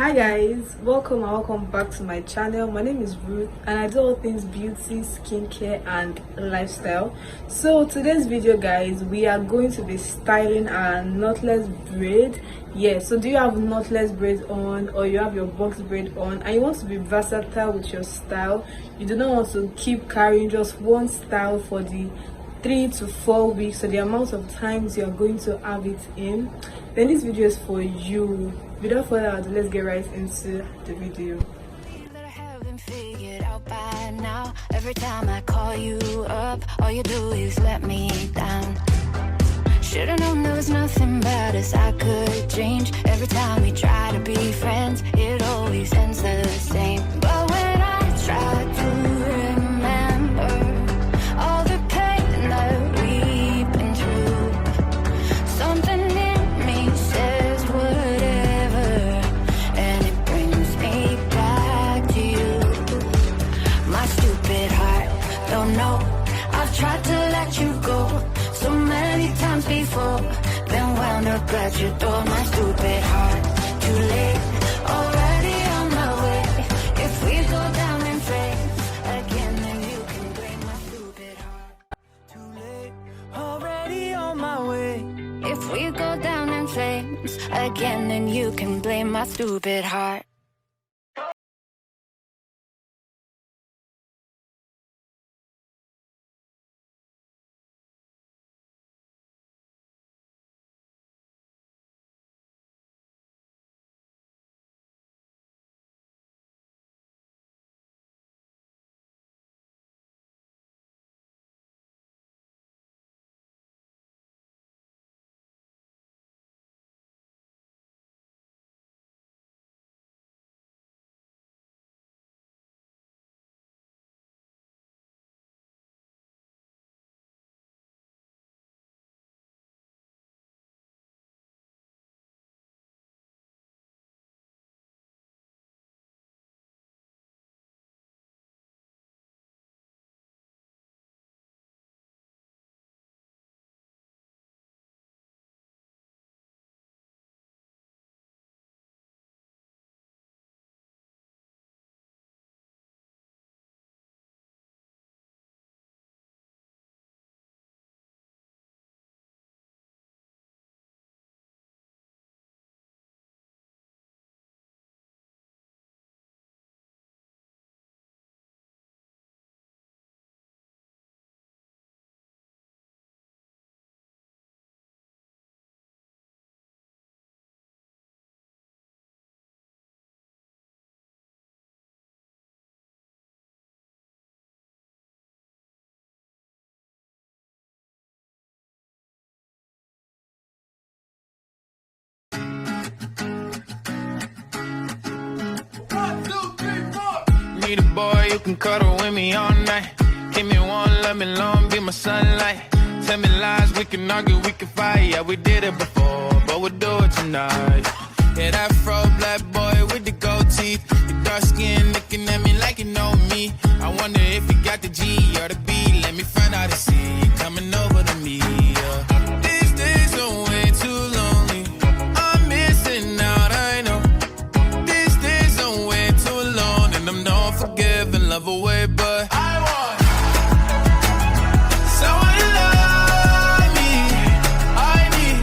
Hi guys, welcome back to my channel. My name is Ruth and I do all things beauty, skincare and lifestyle. So today's video guys, we are going to be styling our knotless braid. So do you have knotless braids on, or you have your box braid on and you want to be versatile with your style? You do not want to keep carrying just one style for the 3 to 4 weeks, so the amount of times you are going to have it in, then this video is for you. Without further ado, let's get right into the video. Every time I call you up, all you do is let me down. Should've known there was nothing about us I could change. Every time we try to be friends, it always ends the same. But when I try to remember all the pain that we've been through, something in me says whatever, and it brings me back to you. My stupid heart, don't know, I've tried to let you go so many times before, then wound up at your door. My stupid heart, too late, already on my way. If we go down in flames again, then you can blame my stupid heart. Too late, already on my way. If we go down in flames again, then you can blame my stupid heart. Need a boy you can cuddle with me all night. Give me one, love me long, be my sunlight. Tell me lies, we can argue, we can fight. Yeah, we did it before, but we'll do it tonight. Yeah, that fro black boy with the gold teeth, your dark skin looking at me like you know me. I wonder if you got the G or the B. Let me find out and see you coming over to me. Yeah. These days are way too lonely. I'm missing out, I know. These days are way too alone, and I'm not forgiving, love away, but I want someone to love me. I need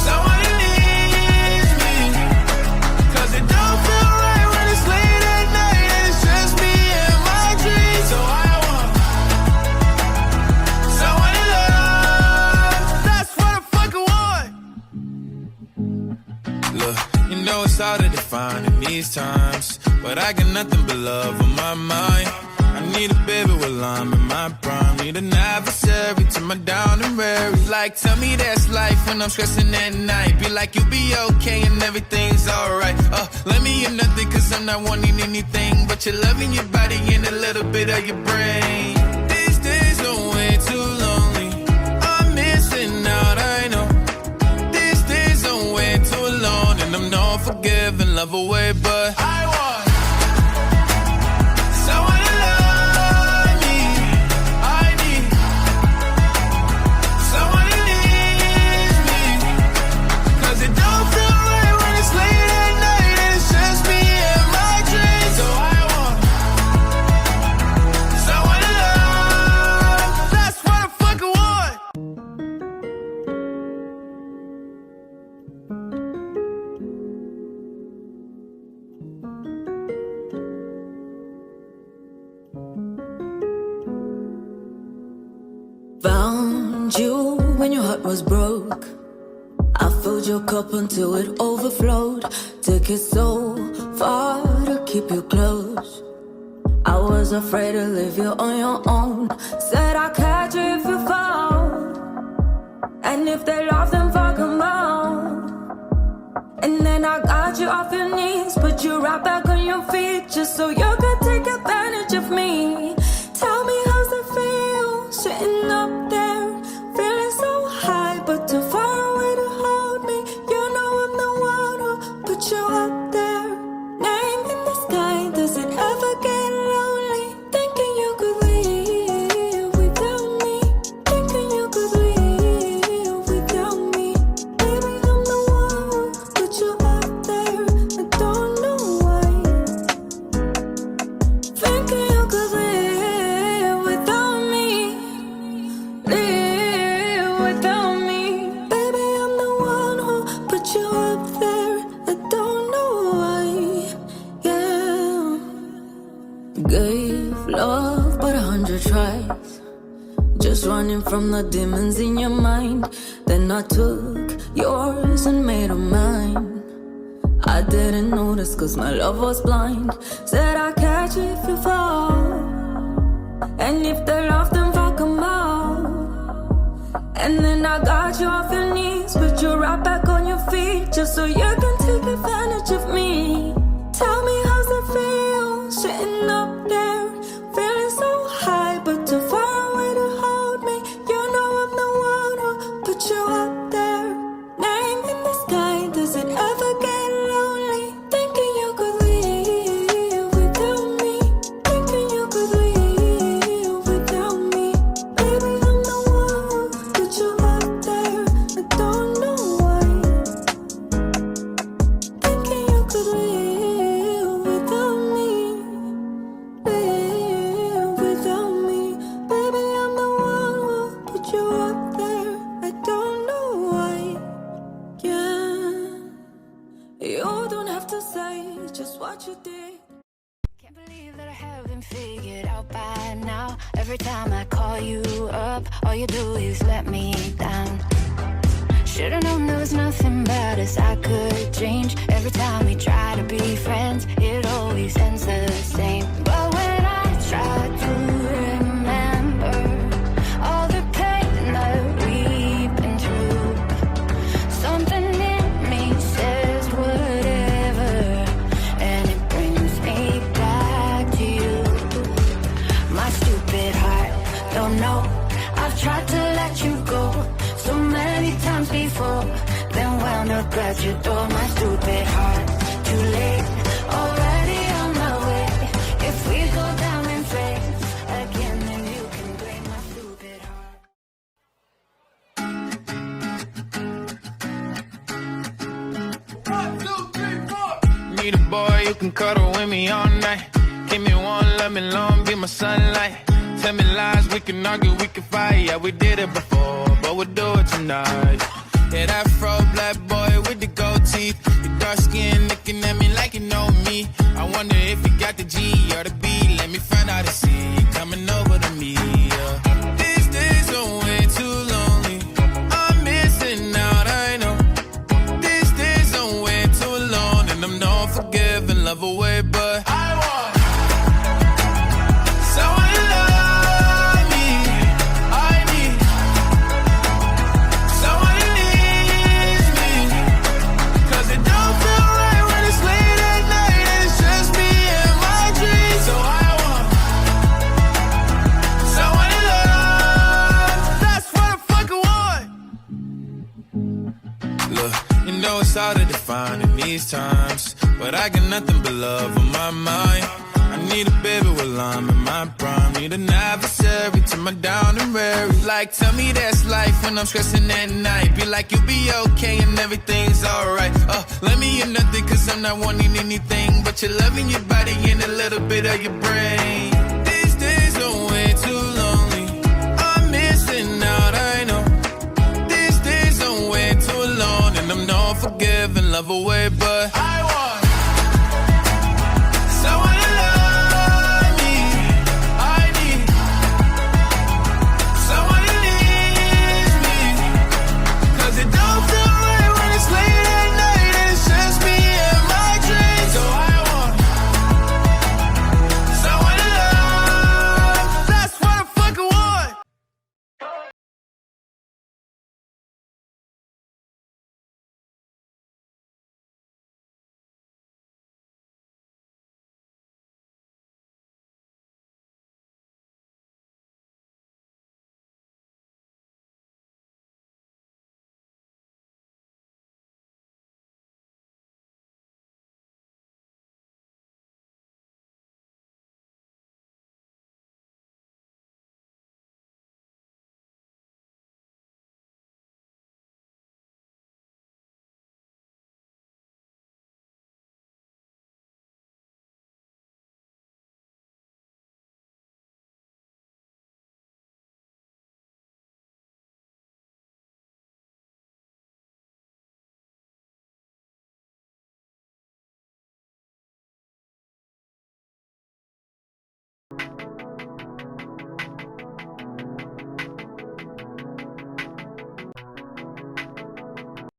someone who needs me, 'cause it don't feel right when it's late at night and it's just me and my dreams. So I want someone to love. That's what I fucking want. Look, you know it's hard to define in these times, but I got nothing but love on my mind. I need a baby while I'm in my prime. Need an adversary to my down and weary. Like, tell me that's life when I'm stressing at night. Be like, you'll be okay and everything's alright. Let me in nothing, 'cause I'm not wanting anything but your love in your body and a little bit of your brain. These days are way too lonely. I'm missing out, I know. These days are way too alone, and I'm not forgiving, love away, but I want someone to love me. I need someone who needs me, 'cause it don't feel right when it's late Found you when your heart was broke. I filled your cup until it overflowed. Took it so far to keep you close. I was afraid to leave you on your own. Said I'd catch you if you fall, and if they love them, fuck them all. And then I got you off your knees, put you right back on your feet, just so you could take advantage of me. Tell me, how's it feel, sitting up there, feeling so high, but too far away to hold me. You know I'm the one who put you up there. Name in the sky, does it ever get lonely? Thinking you could leave without me, thinking you could leave without me. Baby, I'm the one who put you up there. I don't know why. Thinking you could live without me, live without me. Baby, I'm the one who put you up there. I don't know why. Yeah. Gave love but 100 tries, just running from the demons in your mind. Then I took yours and made them mine. I didn't notice cause my love was blind. Said I'd catch you if you fall, and if they love them, fuck them all. And then I got you off your knees, put you right back on your feet, just so you can take advantage of me. Tell me, how's it feel, sitting up there, feeling so high, but too far away to hold me. You know I'm the one who put you up there. Name in the sky, does it ever get lonely? Thinking you could leave without me, thinking you could leave without me. Baby, I'm the one who put you up there. I don't know why. Thinking you could live without me, live without me. Baby, I'm the one who put you up there. I don't know why. Yeah, you don't have to say just what you did. Can't believe that I haven't figured out by now. Every time I call you up, all you do is let me down. Should've known there was nothing about us I could change. Every time we try to be friends, it always ends the same. But when I try to remember all the pain that we've been through, something in me says whatever, and it brings me back to you. My stupid heart don't know I've tried to let you go so many times before, then wound up at your door. My stupid heart, too late, already on my way. If we go down in flames again, then you can blame my stupid heart. Need a boy you can cuddle with me all night. Give me one, let me long, be my sunlight. Tell me lies, we can argue, we can fight. Yeah, we did it before, but we'll do it tonight. Yeah, that fro black boy with the gold teeth, your dark skin looking at me like you know me. I wonder if you got the G or the B. Let me find out and see you coming over to me. Yeah. These days are way too lonely. I'm missing out, I know. These days are way too long, and I'm not forgiving, love away, but I want someone to love me. I need someone who needs me, 'cause it don't feel right when it's late at night and it's just me and my dreams. So I want someone to love. That's what the fuck I want. Look, you know it's hard to define in these times, but I got nothing but love on my mind. I need a baby while I'm in my prime. Need an adversary to my down and weary. Like, tell me that's life when I'm stressing at night. Be like, you'll be okay and everything's alright. Let me hear nothing, 'cause I'm not wanting anything but your love in your body and a little bit of your brain. These days are way too lonely. I'm missing out, I know. These days are way too long, and I'm not forgiving, love away.